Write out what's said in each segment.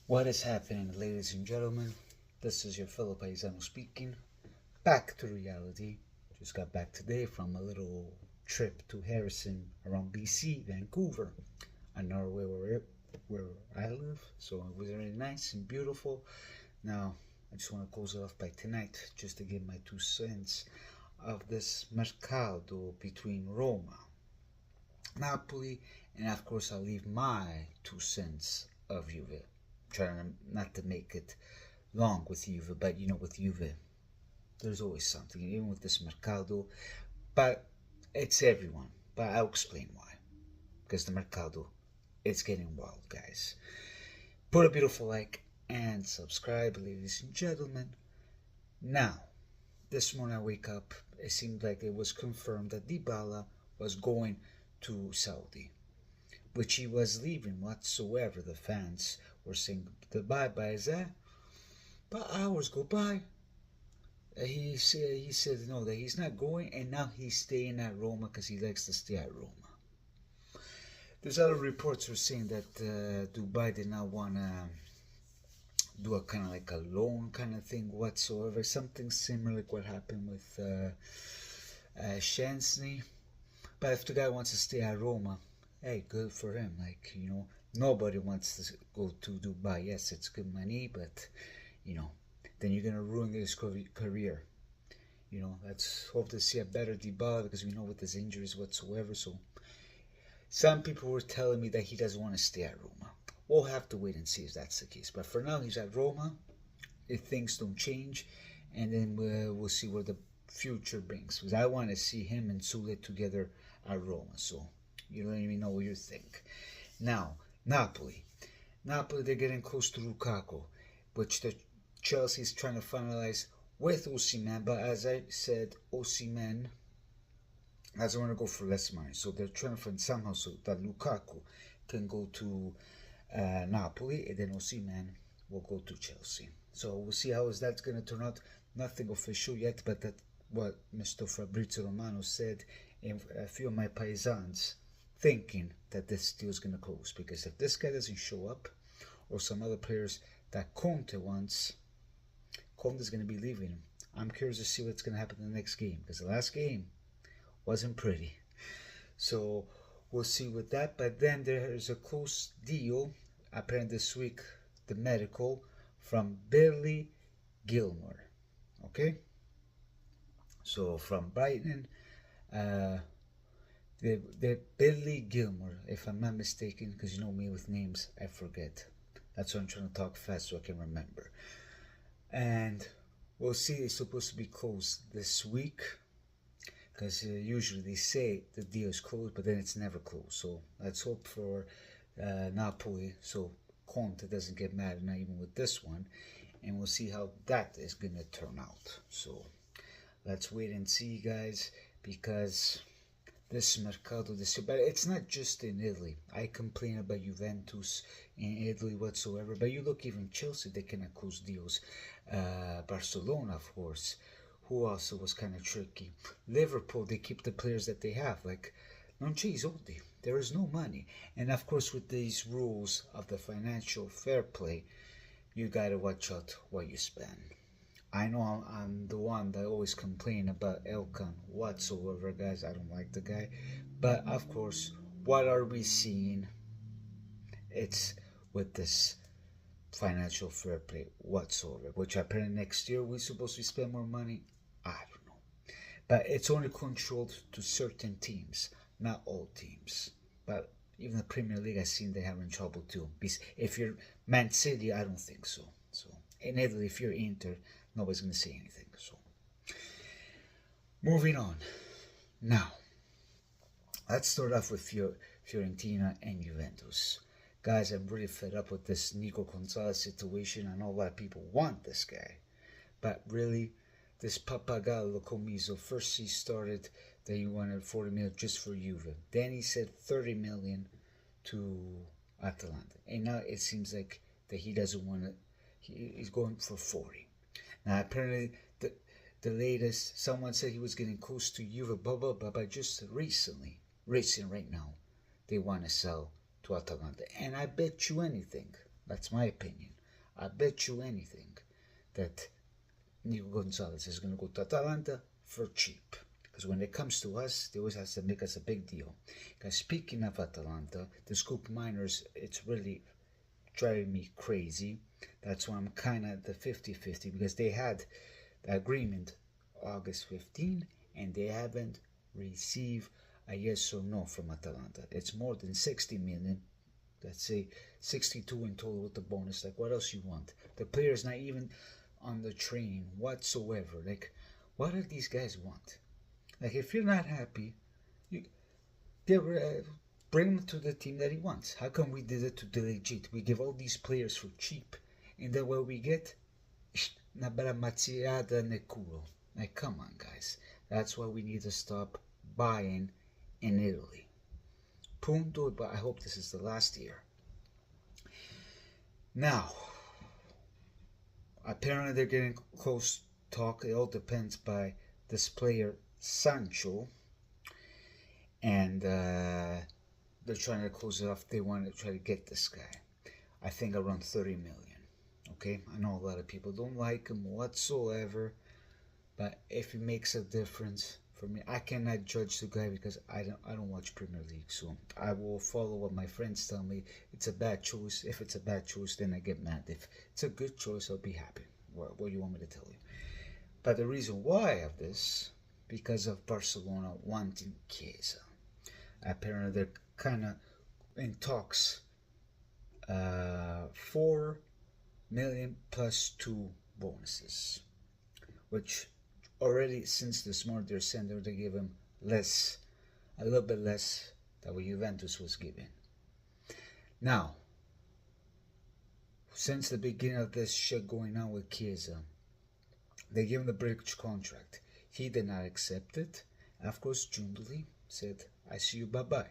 What is happening, ladies and gentlemen? This is your fellow paisano speaking. Back to reality. Just got back today from a little trip to Harrison around BC, Vancouver, and Norway where I live. So it was really nice and beautiful. Now, I just want to close it off by tonight, just to give my 2 cents of this Mercato between Roma, Napoli, and of course I'll leave my 2 cents of Juve. Trying not to make it long with Juve, but with Juve, there's always something, even with this Mercado. But it's everyone. But I'll explain why. Because the Mercado, it's getting wild, guys. Put a beautiful like and subscribe, ladies and gentlemen. Now, this morning I wake up, it seemed like it was confirmed that Dybala was going to Saudi, which he was leaving whatsoever. The fans were saying the bye-byes there. But hours go by. He said no, that he's not going, and now he's staying at Roma because he likes to stay at Roma. There's other reports were saying that Dubai did not want to do a kind of like a loan kind of thing whatsoever. Something similar like what happened with Szczęsny. But if the guy wants to stay at Roma, hey, good for him. Nobody wants to go to Dubai. Yes, it's good money, but then you're gonna ruin his career. Let's hope to see a better Dybala, because we know with his injuries whatsoever. So some people were telling me that he doesn't want to stay at Roma. We'll have to wait and see if that's the case. But for now, he's at Roma. If things don't change, and then we'll see what the future brings. Because I want to see him and Sule together at Roma. So you don't even know what you think. Now, Napoli, they're getting close to Lukaku, which the Chelsea's trying to finalize with Osimhen. But as I said, Osimhen doesn't want to go for less money, so they're trying to find somehow so that Lukaku can go to Napoli, and then Osimhen will go to Chelsea. So we'll see how that's going to turn out. Nothing official yet, but that's what Mr. Fabrizio Romano said, and a few of my paisans thinking that this deal is going to close, because if this guy doesn't show up, or some other players that Conte wants, Conte's going to be leaving him. I'm curious to see what's going to happen in the next game, because the last game wasn't pretty. So we'll see with that. But then there's a close deal apparently this week, the medical from Billy Gilmore. Okay, so from Brighton, the Billy Gilmore, if I'm not mistaken, because you know me with names, I forget. That's why I'm trying to talk fast so I can remember. And we'll see, it's supposed to be closed this week, because usually they say the deal is closed, but then it's never closed. So let's hope for Napoli, so Conte doesn't get mad, not even with this one, and we'll see how that is going to turn out. So let's wait and see, guys, because this Mercato, but it's not just in Italy. I complain about Juventus in Italy whatsoever, but you look, even Chelsea, they cannot close deals. Barcelona, of course, who also was kind of tricky. Liverpool, they keep the players that they have, like non c'è i soldi. There is no money. And of course, with these rules of the financial fair play, you gotta watch out what you spend. I know I'm the one that always complain about Elkan whatsoever, guys. I don't like the guy. But of course, what are we seeing? It's with this financial fair play whatsoever, which apparently next year we're supposed to spend more money. I don't know. But it's only controlled to certain teams, not all teams. But even the Premier League, I've seen they have in trouble too. Because if you're Man City, I don't think so. So in Italy, if you're Inter, nobody's going to say anything. So moving on. Now, let's start off with Fiorentina and Juventus. Guys, I'm really fed up with this Nico Gonzalez situation. I know a lot of people want this guy, but really, this Pappagallo Comiso, first he started that he wanted 40 million just for Juve. Then he said 30 million to Atalanta. And now it seems like that he doesn't want to, he's going for 40. Now apparently the latest, someone said he was getting close to Juve, but just recently right now, they want to sell to Atalanta. And I bet you anything, That's my opinion. I bet you anything that Nico Gonzalez is going to go to Atalanta for cheap. Because when it comes to us, they always have to make us a big deal. Because speaking of Atalanta, the Koopmeiners, it's really driving me crazy. That's why I'm kind of the 50-50, because they had the agreement August 15 and they haven't received a yes or no from Atalanta. It's more than 60 million. Let's say 62 in total with the bonus. Like, what else you want? The player's not even on the train whatsoever. Like, what do these guys want? Like, if you're not happy, you bring him to the team that he wants. How come we did it to Delegit? We give all these players for cheap, and then what we get? Una bella mazziata nel culo. Like, come on, guys. That's why we need to stop buying in Italy. Punto, but I hope this is the last year. Now, apparently they're getting close talk. It all depends by this player, Sancho. And they're trying to close it off. They want to try to get this guy. I think around 30 million. Okay? I know a lot of people don't like him whatsoever. But if it makes a difference for me, I cannot judge the guy because I don't watch Premier League. So I will follow what my friends tell me. It's a bad choice. If it's a bad choice, then I get mad. If it's a good choice, I'll be happy. What do you want me to tell you? But the reason why I have this, because of Barcelona wanting Chiesa. Apparently they're kind of in talks. 4 million plus 2 bonuses, which already since this morning they're saying they give him less, a little bit less than what Juventus was giving. Now, since the beginning of this shit going on with Chiesa, they gave him the bridge contract. He did not accept it. Of course, Jundli said, I see you, bye-bye.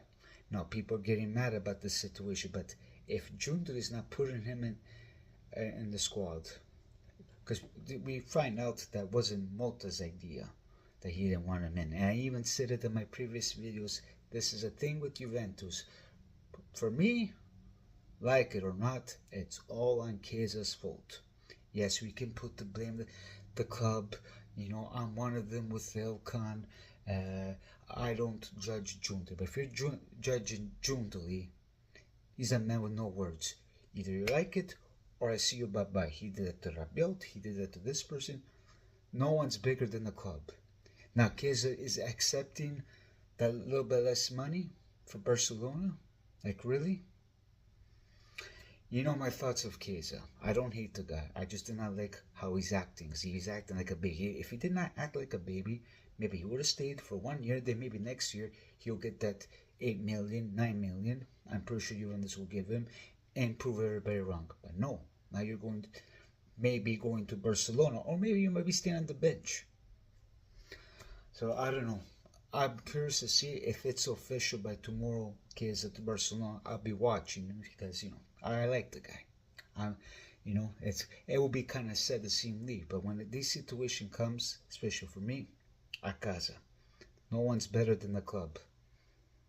Now, people are getting mad about this situation, but if Jundli is not putting him in the squad, because we find out that wasn't Motta's idea, that he didn't want him in. And I even said it in my previous videos, this is a thing with Juventus. For me, like it or not, it's all on Chiesa's fault. Yes, we can put the blame, the club, you know, I'm one of them with Elkan. I don't judge Jundli, but if you're judging Jundli, he's a man with no words. Either you like it, or I see you bye-bye. He did it to Rabiot, he did it to this person. No one's bigger than the club. Now, Chiesa is accepting that little bit less money for Barcelona? Like, really? You know my thoughts of Chiesa. I don't hate the guy. I just do not like how he's acting. See, he's acting like a baby. If he did not act like a baby, maybe he would have stayed for 1 year. Then maybe next year he'll get that 8 million, 9 million. I'm pretty sure Juventus will give him and prove everybody wrong. But no, now you're maybe going to Barcelona, or maybe you might be staying on the bench. So I don't know. I'm curious to see if it's official by tomorrow. Chiesa to Barcelona. I'll be watching because I like the guy. It will be kind of sad to see him leave. But when this situation comes, especially for me, a casa. No one's better than the club.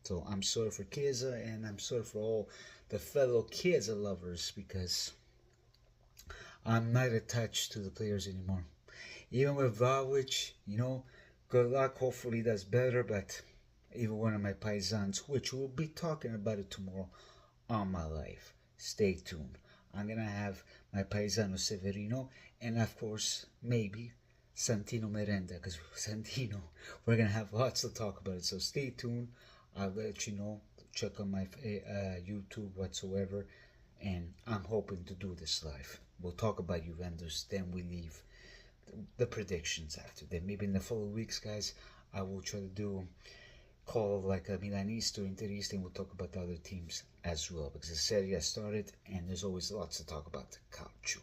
So I'm sorry for Chiesa, and I'm sorry for all the fellow Chiesa lovers, because I'm not attached to the players anymore. Even with Vlahovic, good luck. Hopefully he does better. But even one of my paisans, which we'll be talking about it tomorrow on my live. Stay tuned. I'm going to have my paisano Severino, and of course, maybe Santino Merenda, because Santino, we're going to have lots to talk about it. So stay tuned. I'll let you know. Check on my YouTube whatsoever, and I'm hoping to do this live. We'll talk about Juventus, then we leave the predictions after. Then maybe in the following weeks, guys, I will try to do call like a Milanista or Interista, and we'll talk about the other teams as well, because the Serie A started and there's always lots to talk about Calcio.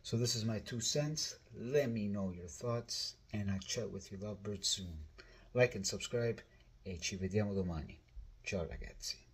So this is my 2 cents. Let me know your thoughts, and I'll chat with you lovebirds soon. Like and subscribe, e ci vediamo domani. Ciao ragazzi.